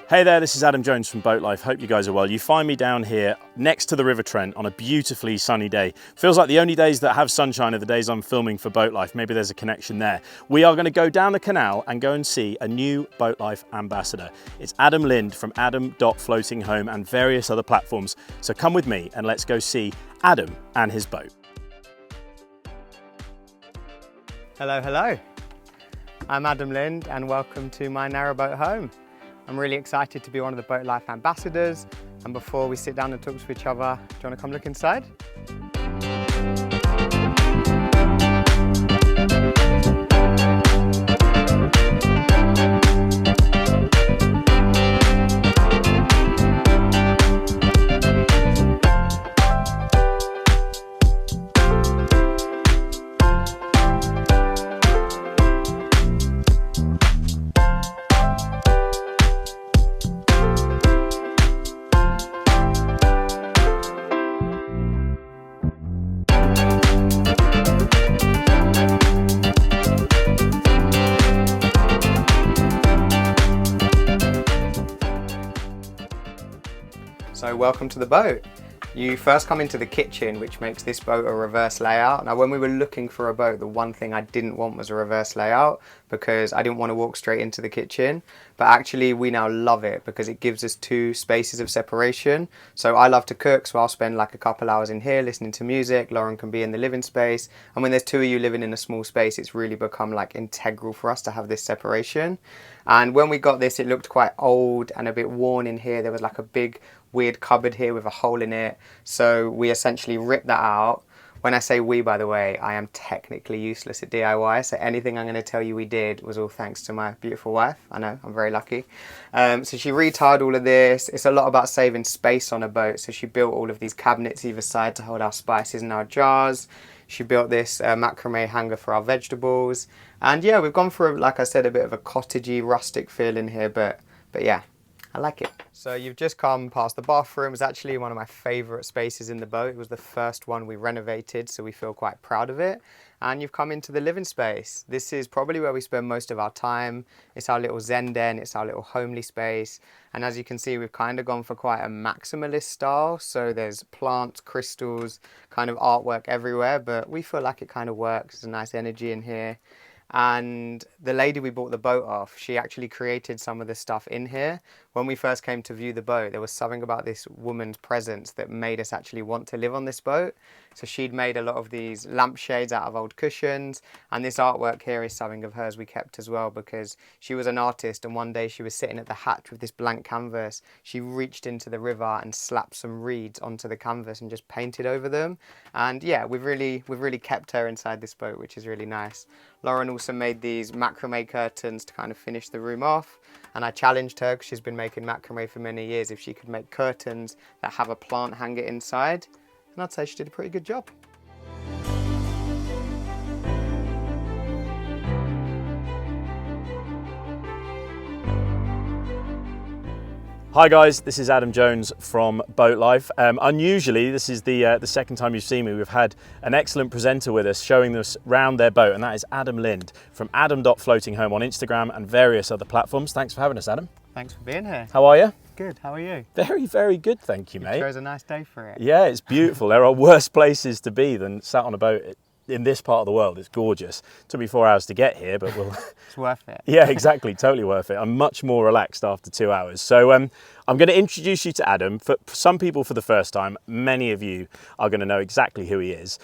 Hey there, this is Adam Jones from BoatLife. Hope you guys are well. You find me down here next to the River Trent on a beautifully sunny day. Feels like the only days that have sunshine are the days I'm filming for BoatLife. Maybe there's a connection there. We are going to go down the canal and go and see a new BoatLife ambassador. It's Adam Lind from Adam.Floating Home and various other platforms. So come with me and let's go see Adam and his boat. Hello, hello. I'm Adam Lind and welcome to my Narrowboat home. I'm really excited to be one of the BoatLife ambassadors, and before we sit down and talk to each other, do you want to come look inside? So welcome to the boat. You first come into the kitchen, which makes this boat a reverse layout. Now when we were looking for a boat, the one thing I didn't want was a reverse layout because I didn't want to walk straight into the kitchen. But actually we now love it because it gives us two spaces of separation. So I love to cook, so I'll spend like a couple hours in here listening to music. Lauren can be in the living space. And when there's two of you living in a small space, it's really become like integral for us to have this separation. And when we got this, it looked quite old and a bit worn in here. There was like a big weird cupboard here with a hole in it. So we essentially ripped that out. When I say we, by the way, I am technically useless at DIY. So anything I'm going to tell you we did was all thanks to my beautiful wife. I know, I'm very lucky. So she retiled all of this. It's a lot about saving space on a boat. So she built all of these cabinets either side to hold our spices and our jars. She built this macrame hanger for our vegetables. And yeah, we've gone for, like I said, a bit of a cottagey, rustic feel in here. But yeah, I like it. So you've just come past the bathroom. It was actually one of my favourite spaces in the boat. It was the first one we renovated, so we feel quite proud of it. And you've come into the living space. This is probably where we spend most of our time. It's our little zen den, it's our little homely space. And as you can see, we've kind of gone for quite a maximalist style. So there's plants, crystals, kind of artwork everywhere, but we feel like it kind of works. There's a nice energy in here. And the lady we bought the boat off, she actually created some of the stuff in here. When we first came to view the boat, there was something about this woman's presence that made us actually want to live on this boat. So she'd made a lot of these lampshades out of old cushions, and this artwork here is something of hers we kept as well because she was an artist, and one day she was sitting at the hatch with this blank canvas. She reached into the river and slapped some reeds onto the canvas and just painted over them. And yeah, we've really kept her inside this boat, which is really nice. Lauren also made these macrame curtains to kind of finish the room off, and I challenged her because she's been making macrame for many years if she could make curtains that have a plant hanger inside, and I'd say she did a pretty good job. Hi guys, this is Adam Jones from BoatLife. Unusually, this is the second time you've seen me. We've had an excellent presenter with us showing us round their boat, and that is Adam Lind from Adam.Floating Home on Instagram and various other platforms. Thanks for having us, Adam. Thanks for being here. How are you? Good, how are you? Very, very good, thank you, mate. You chose a nice day for it. Yeah, it's beautiful. There are worse places to be than sat on a boat in this part of the world. It's gorgeous. It took me 4 hours to get here, but we'll... It's worth it. Yeah, exactly. Totally worth it. I'm much more relaxed after 2 hours. So I'm going to introduce you to Adam. For some people for the first time, many of you are going to know exactly who he is.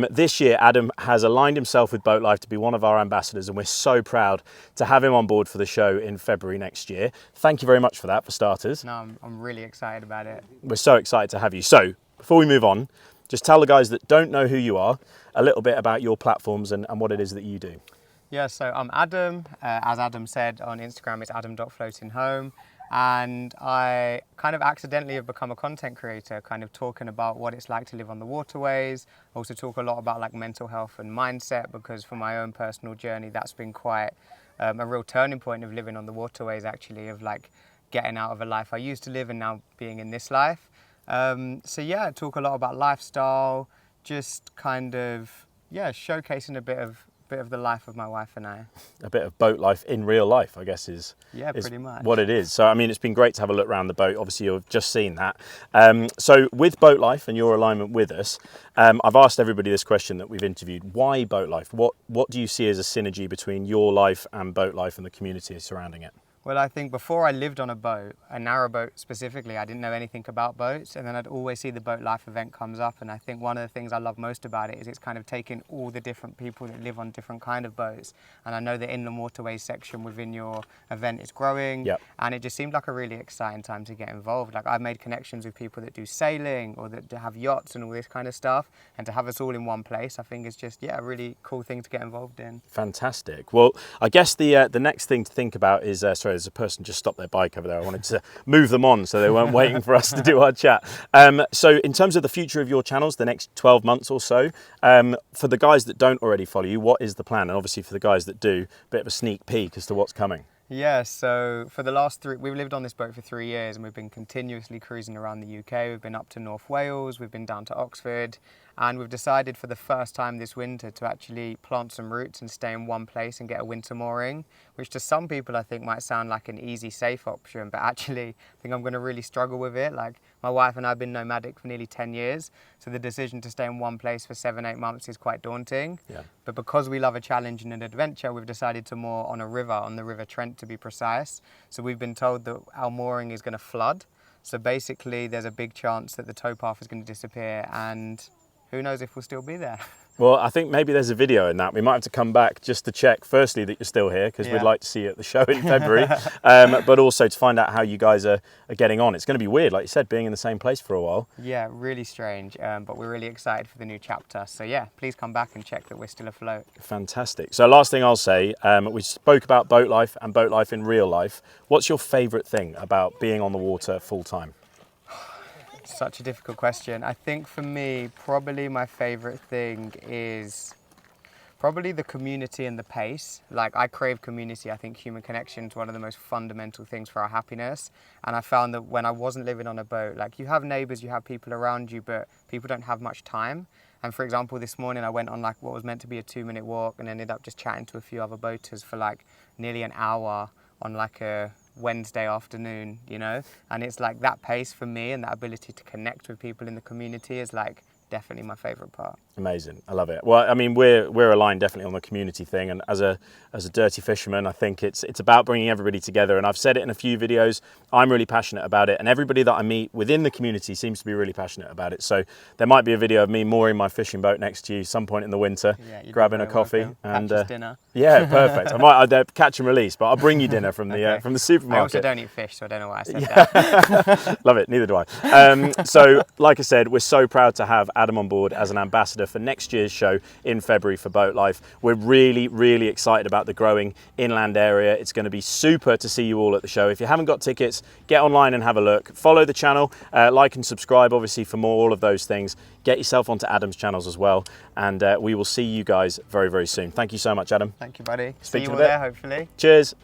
This year, Adam has aligned himself with BoatLife to be one of our ambassadors, and we're so proud to have him on board for the show in February next year. Thank you very much for that, for starters. No, I'm really excited about it. We're so excited to have you. So before we move on, just tell the guys that don't know who you are a little bit about your platforms and what it is that you do. Yeah, so I'm Adam. As Adam said on Instagram, it's Adam.Floating Home. And I kind of accidentally have become a content creator, kind of talking about what it's like to live on the waterways. Also talk a lot about like mental health and mindset, because for my own personal journey, that's been quite a real turning point of living on the waterways, actually, of like getting out of a life I used to live and now being in this life. So yeah, talk a lot about lifestyle, just kind of, yeah, showcasing a bit of bit of the life of my wife and I. A bit of boat life in real life, I guess, is Pretty much what it is. So, I mean, it's been great to have a look around the boat. Obviously, you've just seen that. So, with Boat Life and your alignment with us, I've asked everybody this question that we've interviewed. Why Boat Life? What do you see as a synergy between your life and Boat Life and the community surrounding it? Well, I think before I lived on a boat, a narrowboat specifically, I didn't know anything about boats, and then I'd always see the Boat Life event comes up, and I think one of the things I love most about it is it's kind of taking all the different people that live on different kind of boats, and I know the inland waterways section within your event is growing, and it just seemed like a really exciting time to get involved. Like, I've made connections with people that do sailing or that have yachts and all this kind of stuff, and to have us all in one place, I think is just, a really cool thing to get involved in. Fantastic. Well, I guess the next thing to think about is, sorry, there's a person just stopped their bike over there. I wanted to move them on so they weren't waiting for us to do our chat. So in terms of the future of your channels, the next 12 months or so, for the guys that don't already follow you, what is the plan? And obviously for the guys that do, a bit of a sneak peek as to what's coming. Yeah, so for the last we've lived on this boat for 3 years, and we've been continuously cruising around the UK. We've been up to North Wales, we've been down to Oxford, and we've decided for the first time this winter to actually plant some roots and stay in one place and get a winter mooring, which to some people I think might sound like an easy, safe option, but actually I think I'm going to really struggle with it. Like, my wife and I have been nomadic for nearly 10 years, so the decision to stay in one place for 7-8 months is quite daunting. But because we love a challenge and an adventure, we've decided to moor on a river, on the River Trent to be precise. So we've been told that our mooring is going to flood. So basically there's a big chance that the towpath is going to disappear, and who knows if we'll still be there. Well, I think maybe there's a video in that. We might have to come back just to check, firstly, that you're still here, because we'd like to see you at the show in February, but also to find out how you guys are getting on. It's going to be weird, like you said, being in the same place for a while. Yeah, really strange, but we're really excited for the new chapter. So yeah, please come back and check that we're still afloat. Fantastic. So last thing I'll say, we spoke about boat life and boat life in real life. What's your favourite thing about being on the water full time? Such a difficult question. I think for me, probably my favourite thing is probably the community and the pace. Like, I crave community. I think human connection is one of the most fundamental things for our happiness. And I found that when I wasn't living on a boat, like, you have neighbours, you have people around you, but people don't have much time. And for example, this morning I went on like what was meant to be a 2-minute walk and ended up just chatting to a few other boaters for like nearly an hour on like a Wednesday afternoon, you know? And it's like that pace for me and that ability to connect with people in the community is like definitely my favourite part. Amazing, I love it. Well, I mean, we're aligned definitely on the community thing, and as a dirty fisherman, I think it's about bringing everybody together. And I've said it in a few videos. I'm really passionate about it, and everybody that I meet within the community seems to be really passionate about it. So there might be a video of me mooring my fishing boat next to you some point in the winter, grabbing a coffee and dinner. Yeah, perfect. I'd catch and release, but I'll bring you dinner from the supermarket. I also don't eat fish, so I don't know why I said that. Love it. Neither do I. So, like I said, we're so proud to have Adam on board as an ambassador for next year's show in February for Boat Life. We're really, really excited about the growing inland area. It's going to be super to see you all at the show. If you haven't got tickets, get online and have a look. Follow the channel, like and subscribe, obviously, for more all of those things. Get yourself onto Adam's channels as well, and we will see you guys very, very soon. Thank you so much, Adam. Thank you, buddy. Speak see to you you in a bit. there, hopefully. Cheers.